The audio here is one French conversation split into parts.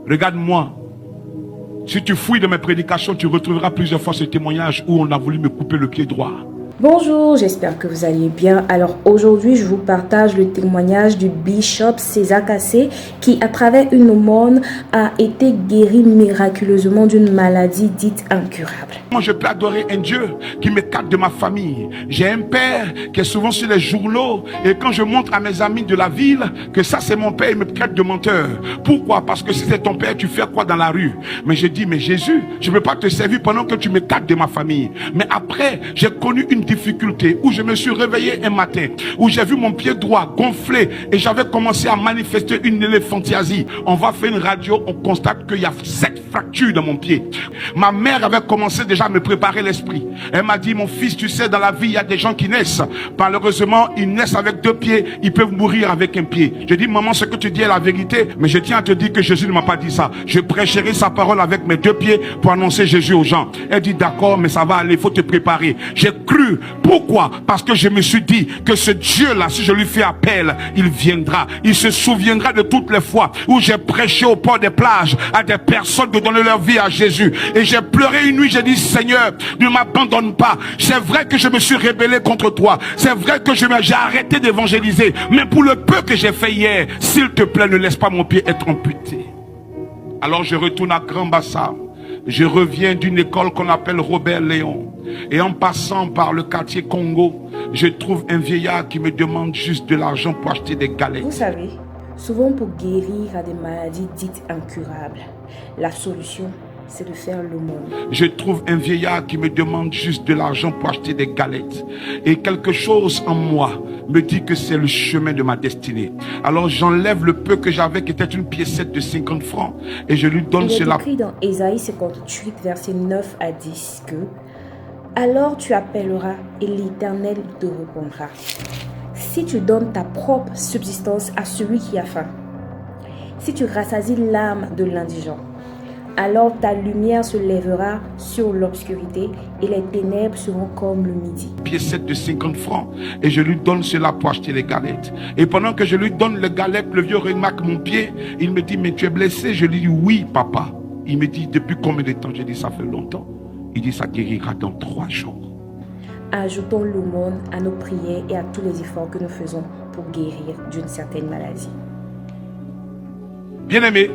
Regarde-moi. Si tu fouilles dans mes prédications, tu retrouveras plusieurs fois ce témoignage où on a voulu me couper le pied droit. Bonjour, j'espère que vous allez bien. Alors aujourd'hui, je vous partage le témoignage du bishop César Cassé qui, à travers une aumône, a été guéri miraculeusement d'une maladie dite incurable. Moi, je peux adorer un Dieu qui m'écarte de ma famille. J'ai un père qui est souvent sur les journaux et quand je montre à mes amis de la ville que ça c'est mon père, il me traite de menteur. Pourquoi? Parce que si c'est ton père, tu fais quoi dans la rue? Mais je dis, mais Jésus, je ne peux pas te servir pendant que tu m'écartes de ma famille. Mais après, j'ai connu une difficulté où je me suis réveillé un matin, où j'ai vu mon pied droit gonfler et j'avais commencé à manifester une éléphantiasie. On va faire une radio, on constate qu'il y a 7 fractures dans mon pied. Ma mère avait commencé déjà à me préparer l'esprit. Elle m'a dit, mon fils, tu sais, dans la vie, il y a des gens qui naissent. Malheureusement, ils naissent avec 2 pieds, ils peuvent mourir avec un pied. Je dis, maman, ce que tu dis est la vérité, mais je tiens à te dire que Jésus ne m'a pas dit ça. Je prêcherai sa parole avec mes 2 pieds pour annoncer Jésus aux gens. Elle dit, d'accord, mais ça va aller, il faut te préparer. J'ai cru. Pourquoi? Parce que je me suis dit que ce Dieu-là, si je lui fais appel, il viendra. Il se souviendra de toutes les fois où j'ai prêché au port des plages à des personnes de donner leur vie à Jésus. Et j'ai pleuré une nuit, j'ai dit, Seigneur, ne m'abandonne pas. C'est vrai que je me suis rébellé contre toi. C'est vrai que j'ai arrêté d'évangéliser. Mais pour le peu que j'ai fait hier, s'il te plaît, ne laisse pas mon pied être amputé. Alors je retourne à Grand Bassam. Je reviens d'une école qu'on appelle Robert Léon. Et en passant par le quartier Congo, je trouve un vieillard qui me demande juste de l'argent pour acheter des galettes. Vous savez, souvent pour guérir à des maladies dites incurables, la solution, c'est de faire l'aumône. Je trouve un vieillard qui me demande juste de l'argent pour acheter des galettes. Et quelque chose en moi me dit que c'est le chemin de ma destinée. Alors j'enlève le peu que j'avais, qui était une piécette de 50 francs, et je lui donne cela. Il est écrit dans Ésaïe 58, versets 9 à 10 que « Alors tu appelleras et l'Éternel te répondra. Si tu donnes ta propre subsistance à celui qui a faim, si tu rassasies l'âme de l'indigent, alors ta lumière se lèvera sur l'obscurité et les ténèbres seront comme le midi. » Piécette de 50 francs et je lui donne cela pour acheter les galettes. Et pendant que je lui donne les galettes, le vieux remarque mon pied. Il me dit, mais tu es blessé? Je lui dis, oui papa. Il me dit, depuis combien de temps? J'ai dit, ça fait longtemps. Il dit, ça guérira dans 3 jours. Ajoutons l'aumône à nos prières et à tous les efforts que nous faisons pour guérir d'une certaine maladie. Bien-aimé,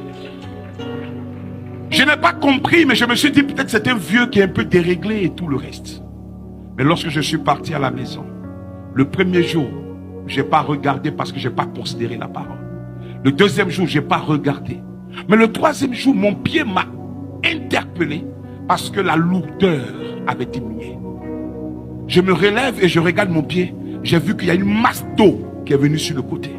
je n'ai pas compris, mais je me suis dit peut-être c'est un vieux qui est un peu déréglé et tout le reste. Mais lorsque je suis parti à la maison, le premier jour, je n'ai pas regardé parce que je n'ai pas considéré la parole. Le deuxième jour, je n'ai pas regardé. Mais le troisième jour, mon pied m'a interpellé parce que la lourdeur avait diminué. Je me relève et je regarde mon pied. J'ai vu qu'il y a une masse d'eau qui est venue sur le côté.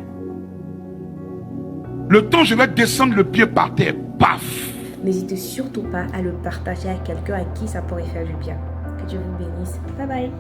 Le temps, je vais descendre le pied par terre, paf! N'hésitez surtout pas à le partager à quelqu'un à qui ça pourrait faire du bien. Que Dieu vous bénisse. Bye bye.